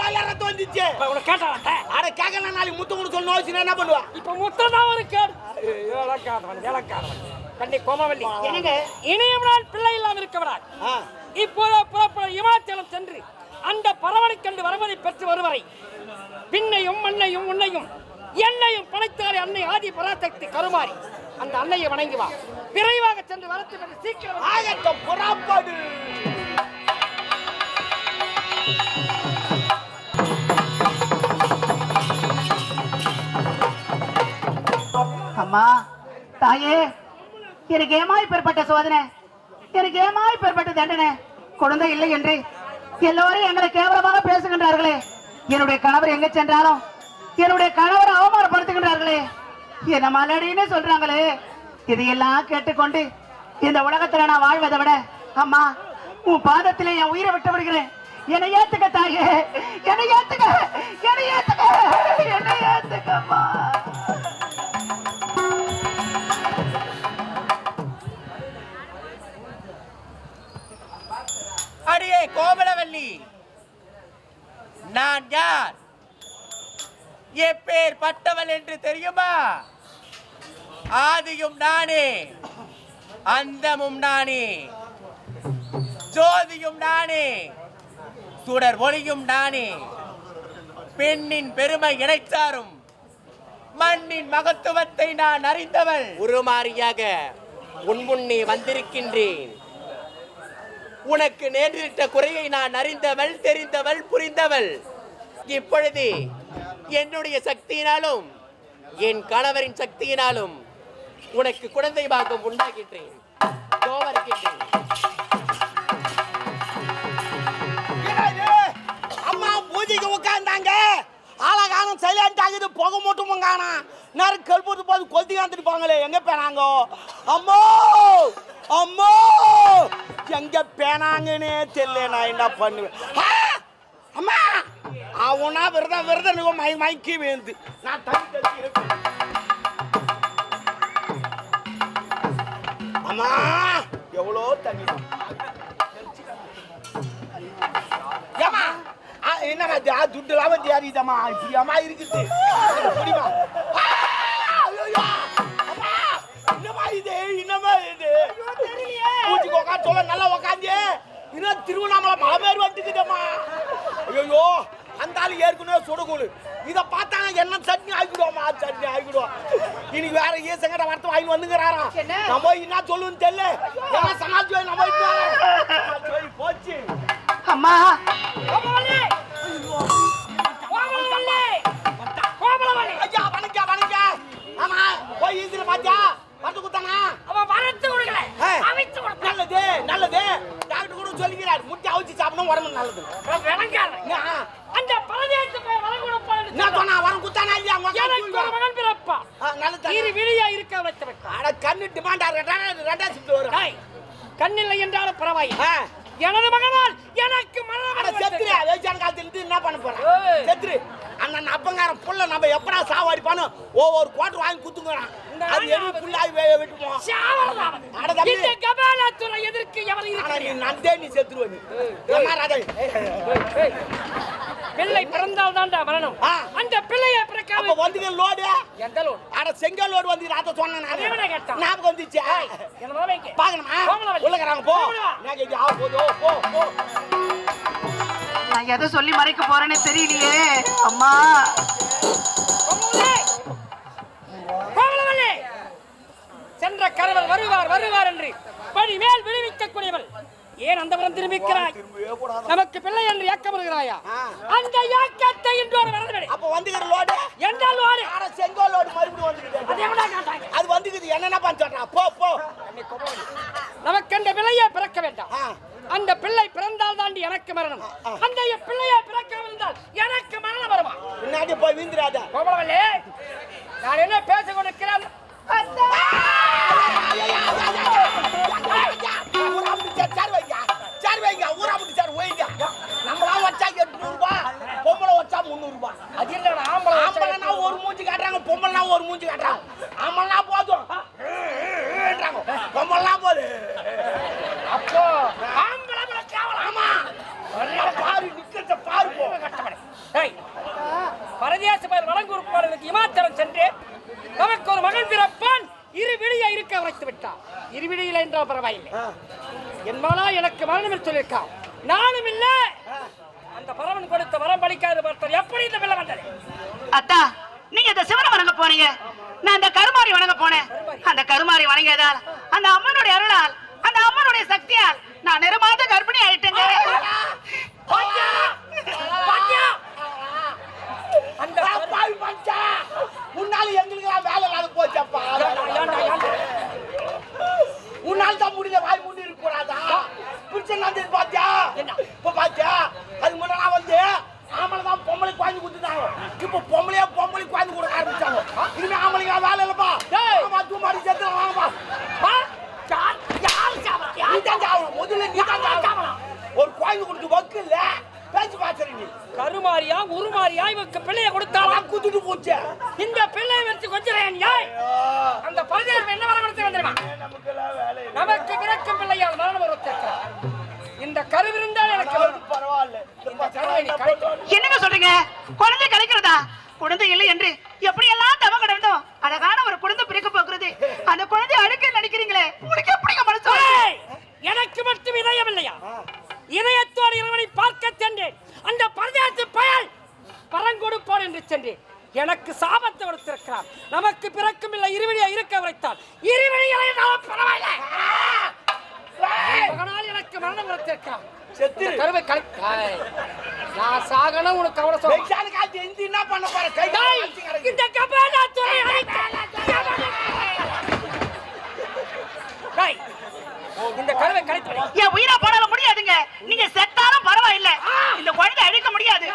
வாயில ரத்தம் வந்துச்சு. உனக்கு கேட்டான் அட கேட்கல நாளைக்கு முத்து கூட சொல்லணும் வச்சுனா என்ன பண்ணுவா? இப்ப முத்தம் தான் ஒரு கேடு. இலக்காதவன் கண்ணி கோமவல்லி என்னங்க இனியும் நான் பிள்ளை இல்லாமல் இருக்கவரா இப்போது புறப்பட இமாச்சலம் சென்று அந்த பரவனை கண்டு வரவனை பெற்று வருவரை பின்னையும் மண்ணையும் உன்னையும் என்னையும் படைத்தாரே அன்னை ஆதி பராசக்தி கருமாறி அந்த அன்னையை வணங்கி வா. விரைவாக சென்று வரத்து என்று சீக்கிரம் ஆகட்டும் புறப்படு. அம்மா தாயே, எனக்கு ஏமாய் பெறப்பட்ட சோதனை, எனக்கு ஏமாய் பெறப்பட்ட தண்டனை, குழந்தை இல்லை என்று எல்லோரும் எங்களை கேவலமாக பேசுகின்றார்களே. என்னுடைய கணவர் எங்க சென்றாலும் என்னுடைய கணவரை அவமானப்படுத்துகின்றார்களே, என்ன மலடின்னு சொல்றாங்களே. இதையெல்லாம் கேட்டுக்கொண்டு இந்த உலகத்துல நான் வாழ்வதை விட அம்மா உன் பாதத்திலே என் உயிரை விட்டு விடுகிறேன். என்னை ஏத்துக்க தாயே, என்னை ஏத்துக்க, என்னை ஏத்துக்க, என்னை ஏத்துக்கம்மா. அடியே கோமலவல்லி, நான் யார், எப்பேர் பட்டவள் என்று தெரியுமா? ஆதியும் நானே, அந்தமும் நானே, ஜோதியும் நானே, சுடர் ஒளியும் நானே. பெண்ணின் பெருமை இணைச்சாரும் மண்ணின் மகத்துவத்தை நான் அறிந்தவள். உருமாறியாக உன் முன்னே வந்திருக்கின்றேன். உனக்கு நேரிட்ட குறையை நான் அறிந்தவள், தெரிந்தவள், புரிந்தவள். இப்பொழுது என்னுடைய சக்தியினாலும் என் கணவரின் சக்தியினாலும் உனக்கு குழந்தை பாகம் உண்டாகின்றேன். அம்மா பூஜைக்கு உட்கார்ந்தாங்க, ஆளகானம் சைலண்ட் ஆகுது, புகை மூட்டும் காணா நேரம் கல்பூத்து போது கொத்தி காந்துருப்பாங்களே, எங்க பேனாங்க அம்மோ அம்மோ எங்க பேனாங்கன்னே தெரியல. நான் என்ன பண்ணுவேன் அம்மா? அவனா விரதம் விரதம் மயக்கி வேந்து நான் தண்ணி இருப்பேன். அம்மா எவ்வளோ தண்ணி என்னமா துட்டு இல்லாம தியாரிதம்மா இப்படி அம்மா இருக்குது. என்னமா இது, என்னமா இது பூச்சிக்கு உட்காந்து சொல்ல நல்லா உக்காந்து இன்னும் திருவண்ணாமலை மழை பேர் வந்துக்குதம்மா. ஐயோ அந்த ஆளு ஏற்கனவே சுடக்கூடு, இதை பார்த்தாங்க என்ன சட்னி ஆகிடுவோம்மா, சட்னி ஆகிடுவோம். இன்னைக்கு வேற ஈசங்கட வரத்து வாங்கி வந்துங்கிறாராம். நம்ம என்ன சொல்லுன்னு தெரியல, என்ன சமாளிச்சு நம்ம போச்சு. அம்மா ஐயா வணக்க வணக்க. ஆமா போய் ஈசில பாத்தியா வந்து குத்தானா? அவன் வரத்து கொடுக்கல, அவிச்சு கொடுத்த. நல்லது நல்லது, டாக்டர் கூட சொல்லிக்கிறார் முட்டை அவிச்சு சாப்பிடணும் உடம்பு நல்லது. அந்த பரதேசத்து போய் வர கொடுப்பாரு. நான் சொன்னா வர குத்தானா இல்லையா? எனக்கு ஒரு மகன் பிறப்பா. நல்லது இரு விழியா இருக்க வச்சவன். அட கண்ணு டிமாண்டா ரெண்டா சிப்ட் வரும். கண்ணில்லை என்றாலும் பரவாயில்லை. எனது மகனால் எனக்கு மரணம் செத்துரு. வேச்சான் காலத்துல என்ன பண்ண போறான்? செத்துரு. அண்ணன் அப்பங்காரன் புள்ள நம்ம எப்படா சாவாடிப்பானு ஒவ்வொரு குவார்டர் வாங்கி குத்துங்கறான். அது எது புள்ளாய் விட்டுமோ சாவறதாவது. அட தம்பி இந்த கபாலத்துறை எதற்கு எவன் இருக்கானே? நந்தே நீ செத்துருவ நீ. ஏமா ராஜா பிள்ளை பிறந்தால் தான்டா மரணம். அந்த பிள்ளையை பிறக்காம அப்ப வந்துங்க லோடு எந்த லோடு? அட செங்கல் லோடு வந்து ராத்த சொன்னேன் நான். என்ன கேட்டா? ஞாபகம் வந்துச்சு. என்னமா வைக்க பாக்கணுமா? உள்ளக்கறாங்க போ. நான் கேட்டி ஆ போதோ போ போ. நான் எதை சொல்லி மறைக்க போறேன்னு தெரியலையே அம்மா. சென்ற கணவர் வருவார் வருவார் என்று படி மேல் விடுவிக்கக்கூடியவள் ஏன் அந்த புறம் திரும்பிக்கிறாய்? நமக்கு பிள்ளை என்று ஏக்கப்படுகிறாயா? அந்த ஏக்கத்தை இன்றோடு மறந்துவிடு. அப்ப வந்துகிற லோடு எந்த லோடு? அட செங்கல் லோடு மறுபடியும் வந்துக்குது. அது எவனா காட்டாங்க? அது வந்துக்குது. என்னென்ன பண்றா? போ போ. நமக்கு அந்த பிள்ளையை பிறக்க வேண்டாம். அந்த பிள்ளை பிறந்தால் தாண்டி எனக்கு மரணம். அந்த பிள்ளையை பிறக்காமல் இருந்தால் எனக்கு மரணம் வருமா? பின்னாடி போய் வீந்திராத. கோமலவல்லி, நான் என்ன பேச கொடுக்கிறேன்? நம்மளா வச்சா 800 ரூபாய், பொம்பளை வச்சா 300 ரூபாய். அது இல்ல, ஆம்பளை ஒரு மூஞ்சி காட்டுறாங்க, பொம்பளைனா ஒரு மூஞ்சி காட்டுறாங்க. ஆம்பளனா போதும், பொம்பளைனா போது. அப்போ ஆம்பளை கேவலாமா? பாரு நிக்கத்த பாரு. இருவிடையில் என்றால் பரவாயில்லை. என் மகனா எனக்கு மரணம் சொல்லியிருக்கான். நானும் இல்ல. அந்த பரவன் கொடுத்த வரம் பலிக்காத பார்த்தவர் எப்படி இந்த பிள்ளை வந்தது? அத்தா, நீங்க இந்த சிவனை வணங்க போனீங்க, நான் இந்த கருமாரி வணங்க போனேன். அந்த கருமாரி வணங்கியதால், அந்த அம்மனுடைய அருளால், அந்த அம்மனுடைய சக்தியால் நான் நிறமாத கர்ப்பிணி ஆயிட்டேங்க. அந்த பாவி பஞ்சா உன்னால எங்களுக்கு வேலை இல்லாத போச்சப்பா. உன்னால தான் முடியல, வாய் முடி இருக்க கூடாதா? பிரச்சனை வந்து பாத்தியா? இப்ப பாத்தியா? அதுக்கு முன்னாடி வந்து ஆம்பளை தான் பொம்பளை குழந்தை கொடுத்துட்டாங்க. இப்ப பொம்பளையா பொம்பளை குழந்தை கொடுக்க ஆரம்பிச்சாங்க. இனிமே ஆம்பளைங்க வேலை இல்லப்பா. தூமாடி சேர்த்து வாங்கப்பா. முதல்ல நீ தான் சாவணும். ஒரு குழந்தை கொடுத்து வக்கு இல்ல பேச்சு பாத்துறீங்க. கருமாரியா உருமாரியா இவருக்கு பிள்ளைய கொடுத்தாலும் குத்துட்டு போச்சு. இந்த பிள்ளையை வச்சு கொஞ்சம் அந்த பரிதாபம் என்ன வர கொடுத்து வந்துருமா? நமக்கு பிறக்கும் பிள்ளையால் மரணம் வருத்திருக்கிறார். இந்த கருவிருந்தால் எனக்கு பரவாயில்ல. என்னங்க சொல்றீங்க? குழந்தை கிடைக்கிறதா? குழந்தை இல்லை என்று எப்படி எல்லாம் தவ கிடந்தோம். அழகான ஒரு குழந்தை பிறக்க போகிறது. அந்த குழந்தை அழுக்க நினைக்கிறீங்களே, உங்களுக்கு எப்படிங்க மனசு? எனக்கு மட்டும் இதயம் இல்லையா? இதயத்தோடு இறைவனை பார்க்க சென்றேன். அந்த பரதேச பயல் பரங்கொடுப்பான் என்று சென்றேன். எனக்கு சாபத்தை கொடுத்திருக்கிறார். நமக்கு பிறக்கும் இல்லை இருவிழியா இருக்க வைத்தால் இருவிழிகளை பரவாயில்லை. எனக்கு மரணம் கொடுத்திருக்கிறார். கருவை நான் சாகணும் உனக்கு கவலை சொல்ல. என்ன பண்ண போற? இந்த கபாலா துறை இந்த கருவை கழித்து என் உயிரை போடால முடியாதுங்க. நீங்க செத்தாலும் பரவாயில்லை, இந்த குழந்தை அழிக்க முடியாது.